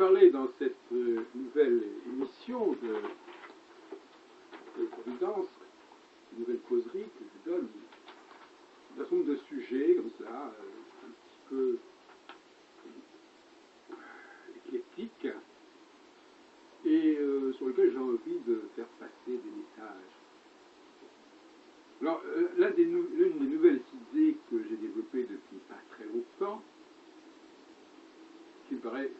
parler dans cette nouvelle émission de Providence, une nouvelle causerie que je donne, d'un certain nombre de sujets comme ça, un petit peu éclectiques, et sur lesquels j'ai envie de faire passer des messages. Alors, l'une des nouvelles idées que j'ai développées depuis pas très longtemps, qui me paraît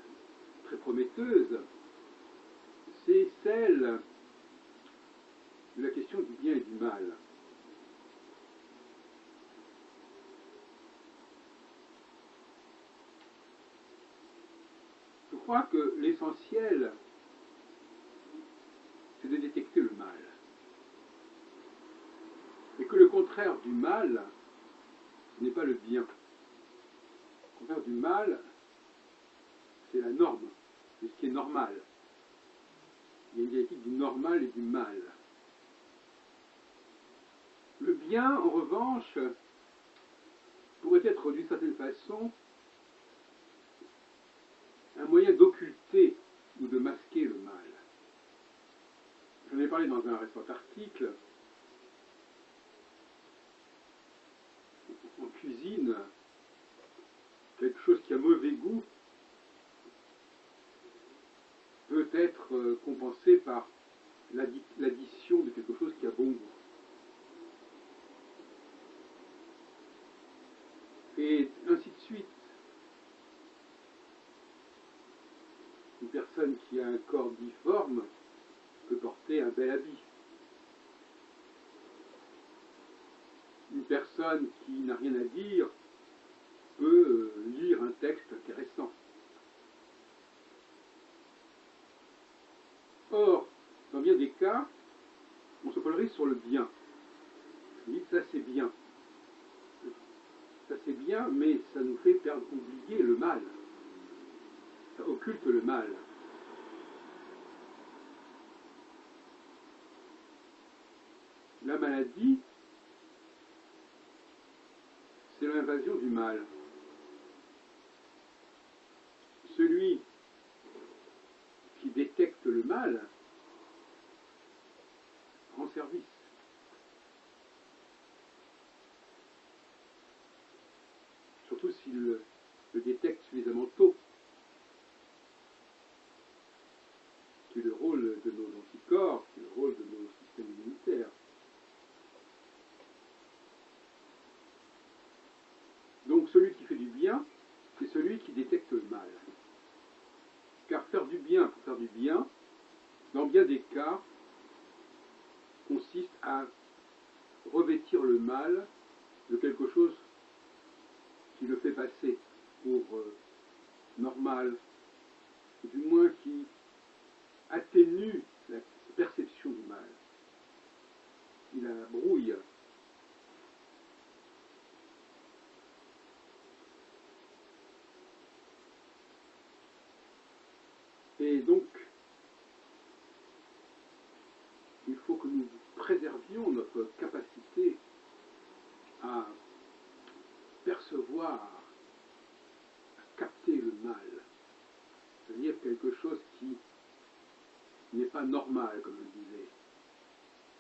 très prometteuse, c'est celle de la question du bien et du mal. Je crois que l'essentiel, c'est de détecter le mal. Et que le contraire du mal, ce n'est pas le bien. Le contraire du mal, c'est la norme, c'est ce qui est normal. Il y a une dialectique du normal et du mal. Le bien, en revanche, pourrait être d'une certaine façon un moyen d'occulter ou de masquer le mal. J'en ai parlé dans un récent article. En cuisine, quelque chose qui a mauvais goût peut être compensé par l'addition de quelque chose qui a bon goût. Et ainsi de suite. Une personne qui a un corps difforme peut porter un bel habit. Une personne qui n'a rien à dire peut lire un texte intéressant. Or, dans bien des cas, on se polarise sur le bien. On dit ça c'est bien. Ça c'est bien, mais ça nous fait oublier le mal. Ça occulte le mal. La maladie, c'est l'invasion du mal. Celui qui détecte le mal rend service. Surtout s'il le détecte suffisamment tôt. Qui est le rôle de nos anticorps, qui est le rôle de nos systèmes immunitaires. Donc celui qui fait du bien, c'est celui qui détecte le mal. Car faire du bien pour faire du bien, dans bien des cas, consiste à revêtir le mal de quelque chose qui le fait passer pour normal, ou du moins qui atténue la perception du mal. Il la brouille. Et donc, il faut que nous préservions notre capacité à percevoir, à capter le mal, c'est-à-dire quelque chose qui n'est pas normal, comme je disais,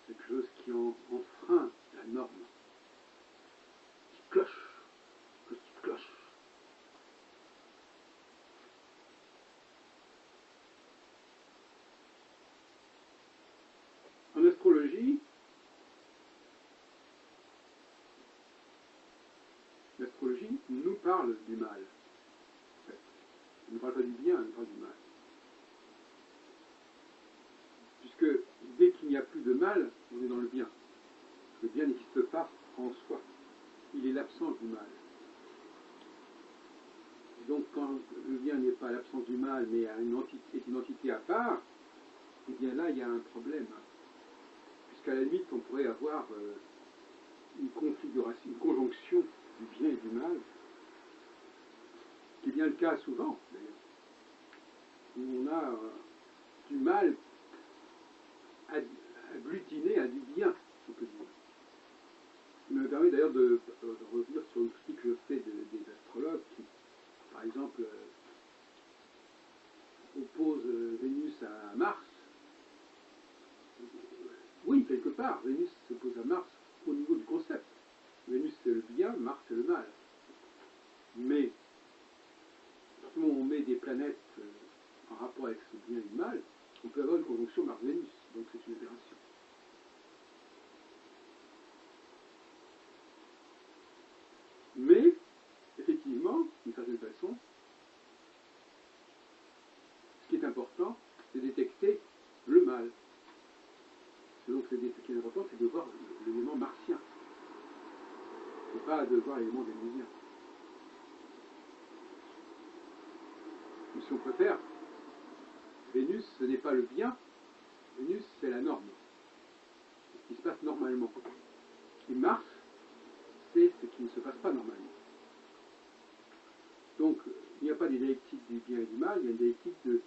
quelque chose qui enfreint la norme, qui cloche, quelque chose qui cloche. En astrologie, l'astrologie nous parle du mal. En fait. Elle ne parle pas du bien, elle nous parle du mal. Puisque dès qu'il n'y a plus de mal, on est dans le bien. Le bien n'existe pas en soi. Il est l'absence du mal. Et donc quand le bien n'est pas l'absence du mal, mais est une entité à part, et bien là, il y a un problème. Puisqu'à la limite, on pourrait avoir une configuration, une conjonction du bien et du mal, qui est bien le cas souvent, d'ailleurs, où on a du mal agglutiné à du bien, on peut dire. Ce qui me permet d'ailleurs de revenir sur une critique que je fais des astrologues qui, par exemple, oui, quelque part, Vénus s'oppose à Mars au niveau du concept. Vénus c'est le bien, Mars c'est le mal. Mais, à partir du moment où on met des planètes en rapport avec ce bien et le mal, on peut avoir une conjonction Mars-Vénus, donc c'est une aberration. Mais, effectivement, d'une certaine façon, ce qui est important, c'est de détecter le mal. Et donc, ce qui est important, c'est de voir l'élément martien, et pas de voir l'élément vénusien. Ou si on préfère, Vénus, ce n'est pas le bien, Vénus, c'est la norme, ce qui se passe normalement. Et Mars, c'est ce qui ne se passe pas normalement. Donc, il n'y a pas des dialectiques du bien et du mal, il y a une dialectique de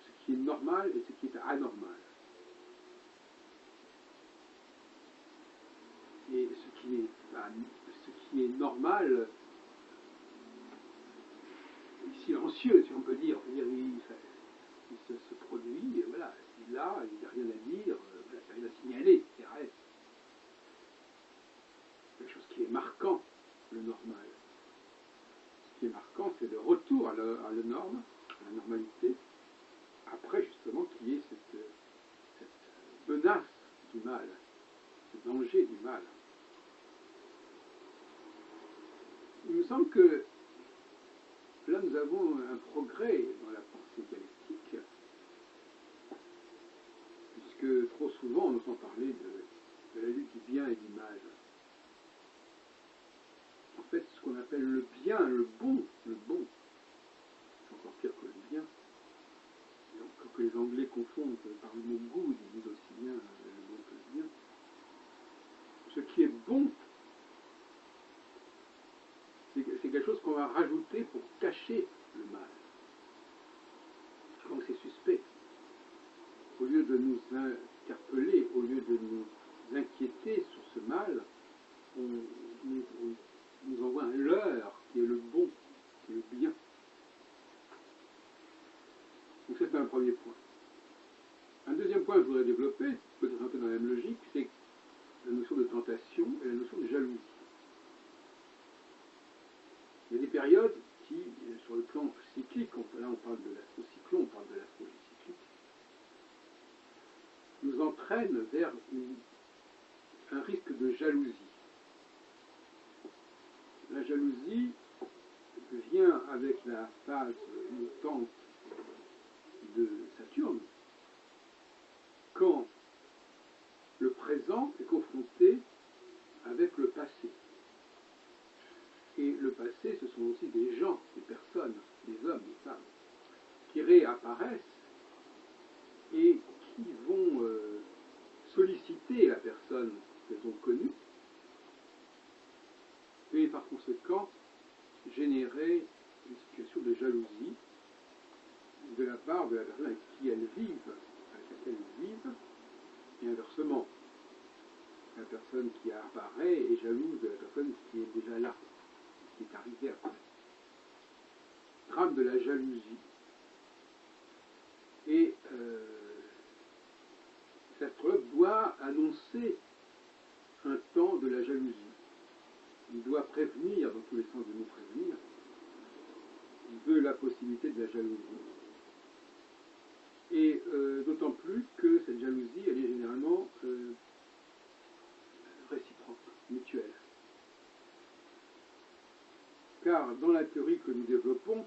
ce qui est normal et ce qui est anormal. Et ce qui est normal, silencieux, si on peut dire. Il se produit, et voilà, il est là, il n'y a rien à dire, voilà, il n'y a rien à signaler, c'est reste. Quelque chose qui est marquant, le normal. Ce qui est marquant, c'est le retour à la norme, à la normalité, après justement qu'il y ait cette menace du mal, ce danger du mal. Il me semble que là, nous avons un progrès dans la pensée dialectique, puisque trop souvent, on entend parler de la lutte du bien et du mal. En fait, ce qu'on appelle le bien, le bon, c'est encore pire que le bien. Donc, que les Anglais confondent par le mot good, ils disent aussi bien le bon que le bien. Ce qui est bon, c'est quelque chose qu'on va rajouter pour cacher le mal. Donc c'est suspect. Au lieu de nous interpeller, au lieu de nous inquiéter sur ce mal, on nous envoie un leurre qui est le bon, qui est le bien. Donc c'est un premier point. Un deuxième point que je voudrais développer, peut-être un peu dans la même logique, c'est la notion de tentation et la notion de jalousie. Il y a des périodes qui, sur le plan cyclique, là on parle de l'astrocyclon, on parle de l'astrologie cyclique, nous entraînent vers un risque de jalousie. La jalousie vient avec la phase montante de Saturne, quand le présent est confronté avec le passé. Et le passé, ce sont aussi des gens, des personnes, des hommes, des femmes, qui réapparaissent et qui vont solliciter la personne qu'elles ont connue, et par conséquent générer une situation de jalousie de la part de la personne avec qui elles vivent, avec laquelle elles vivent, et inversement. La personne qui apparaît est jalouse de la personne qui est déjà là, qui est arrivée après. Drame de la jalousie. Et cet astrologue doit annoncer un temps de la jalousie. Il doit prévenir, dans tous les sens du mot prévenir, de la possibilité de la jalousie. Et d'autant plus que cette jalousie, elle est généralement réciproque, mutuelle. Car dans la théorie que nous développons,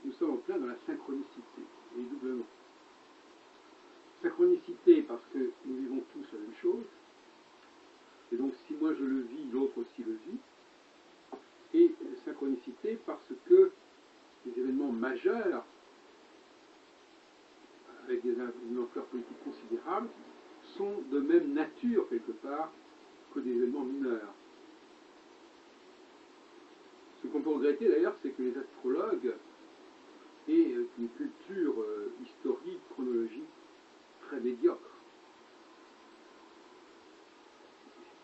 nous sommes en plein dans la synchronicité, et doublement. Synchronicité parce que nous vivons tous la même chose, et donc si moi je le vis, l'autre aussi le vit, et synchronicité parce que des événements majeurs, avec une ampleur politique considérable, sont de même nature quelque part que des événements mineurs. Ce qu'on peut regretter d'ailleurs, c'est que les astrologues aient une culture historique, chronologique très médiocre.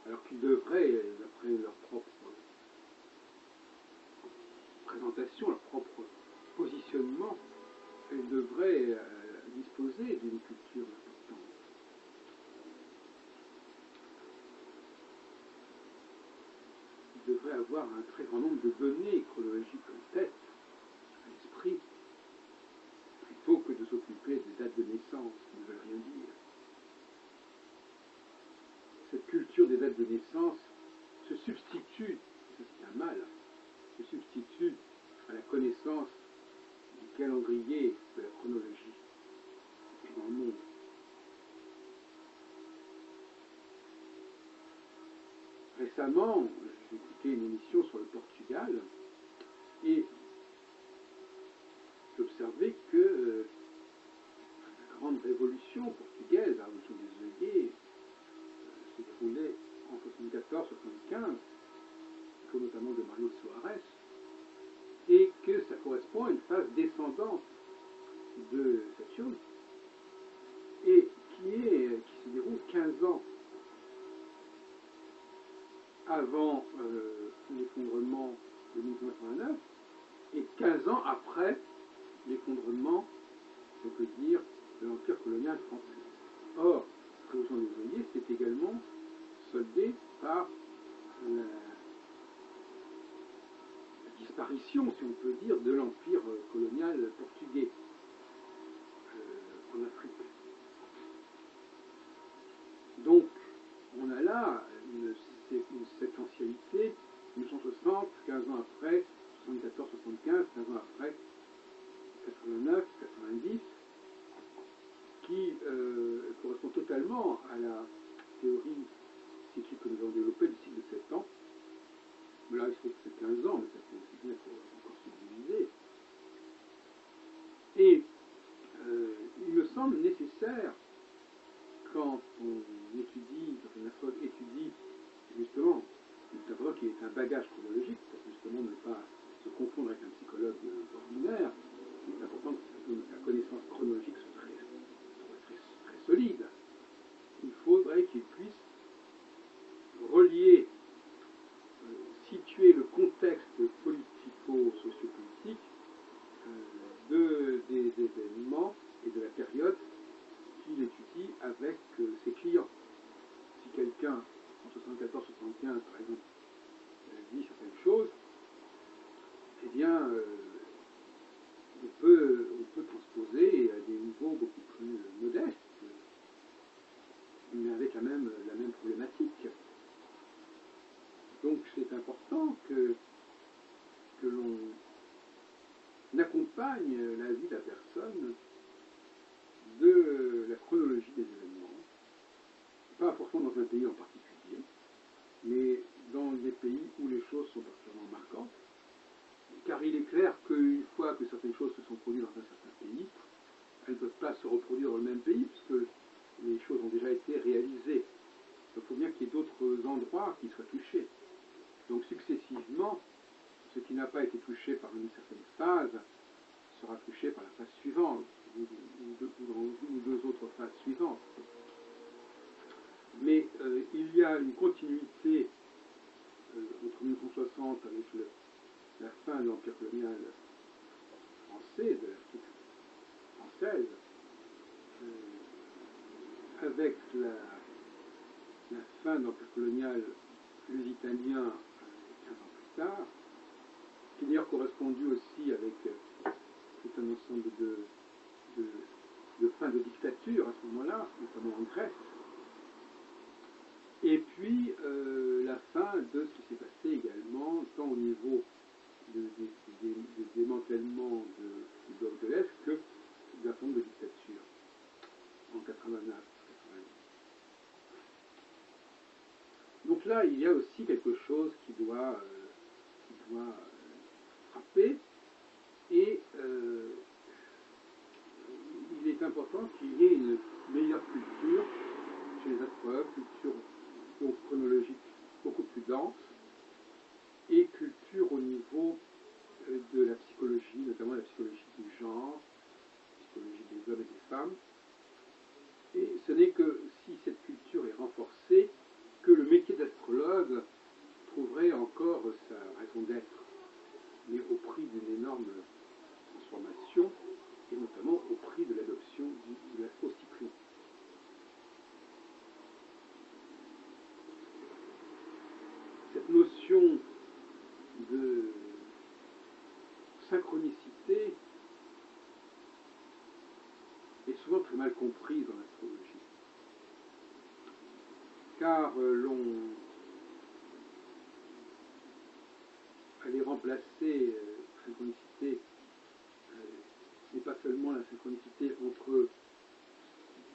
Alors qu'ils devraient, d'après leur propre présentation, leur propre positionnement, ils devraient disposer d'une culture importante. devrait avoir un très grand nombre de données chronologiques en tête, à l'esprit, plutôt que de s'occuper des dates de naissance qui ne veulent rien dire. Cette culture des dates de naissance se substitue, ça c'est un mal, se substitue à la connaissance du calendrier de la chronologie dans le monde. Récemment, j'ai écouté une émission sur le Portugal et j'observais que la grande révolution portugaise, la révolution des œillets, se déroulait en 74-75, notamment de Mario Soares, et que ça correspond à une phase descendante de Saturne, et qui se déroule 15 ans avant l'effondrement de 1989 et 15 ans après l'effondrement, on peut dire, de l'Empire colonial français. Or, la révolution des œillets s'est également soldée par la disparition, si on peut dire, de l'Empire colonial portugais en Afrique. Donc, on a là une séquentialité, 1960, 15 ans après, 74, 75, 15 ans après, 89, 90, qui correspond totalement à la théorie cyclique que nous avons développée, du cycle de 7 ans. Mais là, il se trouve que c'est 15 ans, mais ça peut aussi bien être encore subdivisé. Et il me semble nécessaire, quand on étudie, quand un astrologue étudie justement, un astrologue qui est un bagage chronologique, pour justement ne pas se confondre avec un psychologue ordinaire, il est important que la connaissance chronologique soit très solide. Il faudrait qu'il puisse relier, situer le contexte politico-sociopolitique des événements et de la période qu'il étudie avec ses clients. Si quelqu'un, en 74-75 par exemple, dit certaines choses, eh bien, on peut transposer à des niveaux beaucoup plus modestes, mais avec la même problématique. Donc c'est important que l'on accompagne la vie de la personne de la chronologie des événements, pas forcément dans un pays en particulier, mais dans des pays où les choses sont particulièrement marquantes, car il est clair qu'une fois que certaines choses se sont produites dans un certain pays, elles ne peuvent pas se reproduire dans le même pays, puisque les choses ont déjà été réalisées. Donc il faut bien qu'il y ait d'autres endroits qui soient touchés. Donc successivement, ce qui n'a pas été touché par une certaine phase sera touché par la phase suivante, ou une ou deux autres phases suivantes. Mais il y a une continuité entre 1960 avec la fin de l'Empire colonial français, de l'Afrique française, avec la fin de l'Empire colonial lusitanien 15 ans plus tard, qui d'ailleurs correspondu aussi avec tout un ensemble de fin de dictature à ce moment-là, notamment en Grèce. Et puis la fin de ce qui s'est passé également, tant au niveau du démantèlement du bloc de l'Est que d'un forme de dictature en 89. Donc là, il y a aussi quelque chose qui doit frapper, et il est important qu'il y ait une meilleure culture chez les astrologues, culture donc chronologique beaucoup plus dense, et culture au niveau de la psychologie, notamment la psychologie du genre, la psychologie des hommes et des femmes. Et ce n'est que si cette culture est renforcée que le métier d'astrologue trouverait encore sa raison d'être, mais au prix d'une énorme transformation, et notamment au prix de l'adoption de l'astrocyclone. Cette notion synchronicité est souvent très mal comprise dans l'astrologie. Car l'on allait remplacer synchronicité, ce n'est pas seulement la synchronicité entre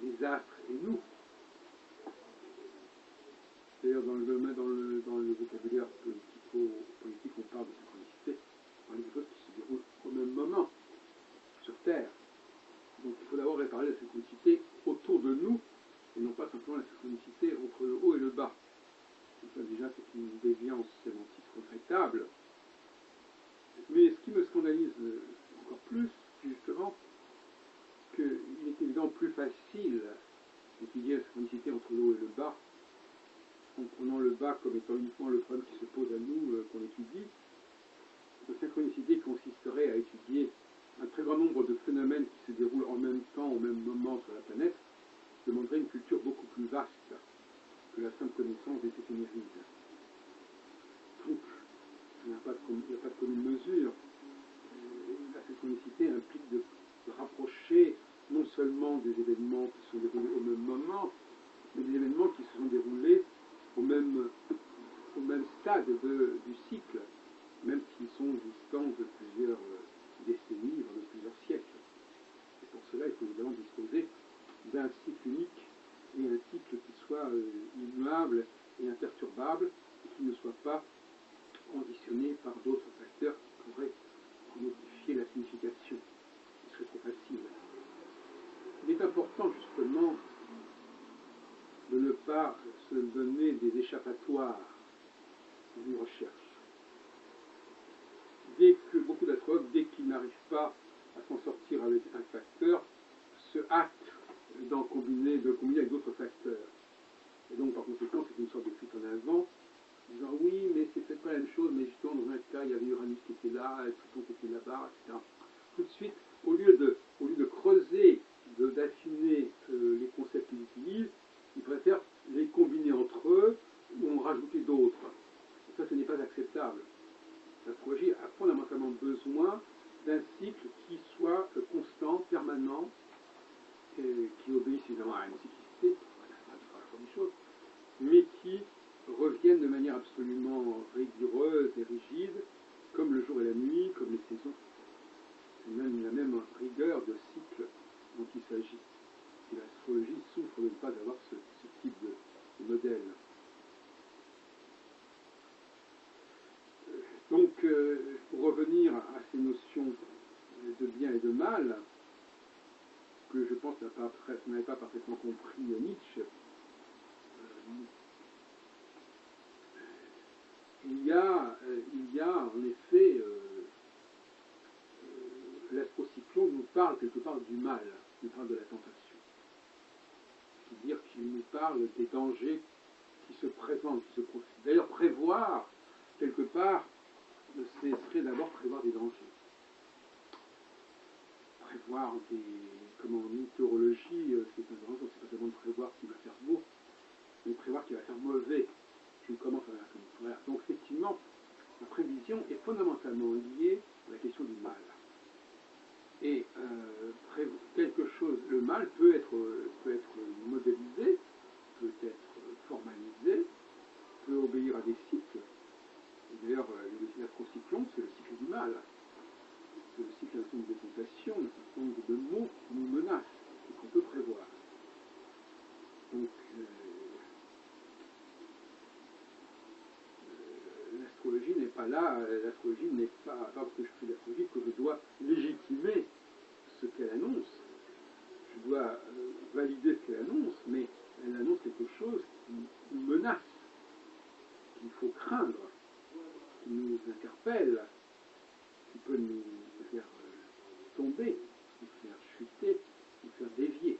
les astres et nous. D'ailleurs, dans le vocabulaire politique, on parle de synchronicité, on parle de choses qui se déroulent au même moment sur Terre. Donc il faut d'abord réparer la synchronicité autour de nous, et non pas simplement la synchronicité entre le haut et le bas. Donc ça, déjà, c'est une déviance sémantique regrettable. Mais ce qui me scandalise encore plus, c'est justement qu'il est évidemment plus facile d'étudier la synchronicité entre le haut et le bas, en prenant le bas comme étant uniquement le problème qui se pose à nous, qu'on étudie. La synchronicité consisterait à étudier un très grand nombre de phénomènes qui se déroulent en même temps, au même moment sur la planète, demanderait une culture beaucoup plus vaste que la simple connaissance des éphémérides. Donc, il n'y a pas de commune mesure. La synchronicité implique de rapprocher non seulement des événements qui sont déroulés au même moment, mais des événements qui se sont déroulés au même stade du cycle, même s'ils sont distants de plusieurs décennies, voire de plusieurs siècles. Et pour cela, il faut évidemment disposer d'un cycle unique et un cycle qui soit immuable et imperturbable, et qui ne soit pas conditionné par d'autres facteurs qui pourraient en modifier la signification, qui serait trop facile. Il est important justement de ne pas se donner des échappatoires d'une recherche. Dès que beaucoup d'astrologues, dès qu'ils n'arrivent pas à s'en sortir avec un facteur, se hâtent de combiner avec d'autres facteurs. Et donc, par conséquent, c'est une sorte de fuite en avant, disant oui, mais c'est peut-être pas la même chose, mais justement, dans un cas, il y avait Uranus qui était là, Pluton qui était là-bas, etc. Tout de suite, au lieu de creuser, d'affiner les concepts qu'ils utilisent, ils préfèrent les combiner entre eux ou en rajouter d'autres. Et ça, ce n'est pas acceptable. L'astrologie a fondamentalement besoin d'un cycle qui soit constant, permanent, qui obéisse évidemment à une cyclicité, mais qui revienne de manière absolument rigoureuse et rigide, comme le jour et la nuit, comme les saisons. C'est même la même rigueur de cycle dont il s'agit. Et l'astrologie souffre de ne pas avoir ce type de modèle. Donc, pour revenir à ces notions de bien et de mal, que je pense n'avait pas parfaitement compris Nietzsche, il y a en effet, l'astrocyclone nous parle quelque part du mal, nous parle de la tentation. C'est-à-dire qu'il nous parle des dangers qui se présentent, qui se profilent. D'ailleurs, prévoir, quelque part, serait d'abord prévoir des dangers. Prévoir comme en météorologie, c'est pas seulement de prévoir qu'il va faire beau, mais de prévoir qu'il va faire mauvais. Je commence à faire. Donc effectivement, la prévision est fondamentalement liée à la question du mal. Et quelque chose, le mal peut être modélisé, peut être formalisé, peut obéir à des cycles. D'ailleurs, l'astrocyclone, c'est le cycle du mal. C'est le cycle d'un certain nombre de tentations, d'un certain nombre de mots qui nous menacent et qu'on peut prévoir. Donc, l'astrologie n'est pas là, l'astrologie n'est pas parce que je fais l'astrologie que je dois légitimer ce qu'elle annonce. Je dois valider ce qu'elle annonce, mais elle annonce quelque chose qui nous menace, qu'il faut craindre, qui nous interpelle, qui peut nous faire tomber, nous faire chuter, nous faire dévier.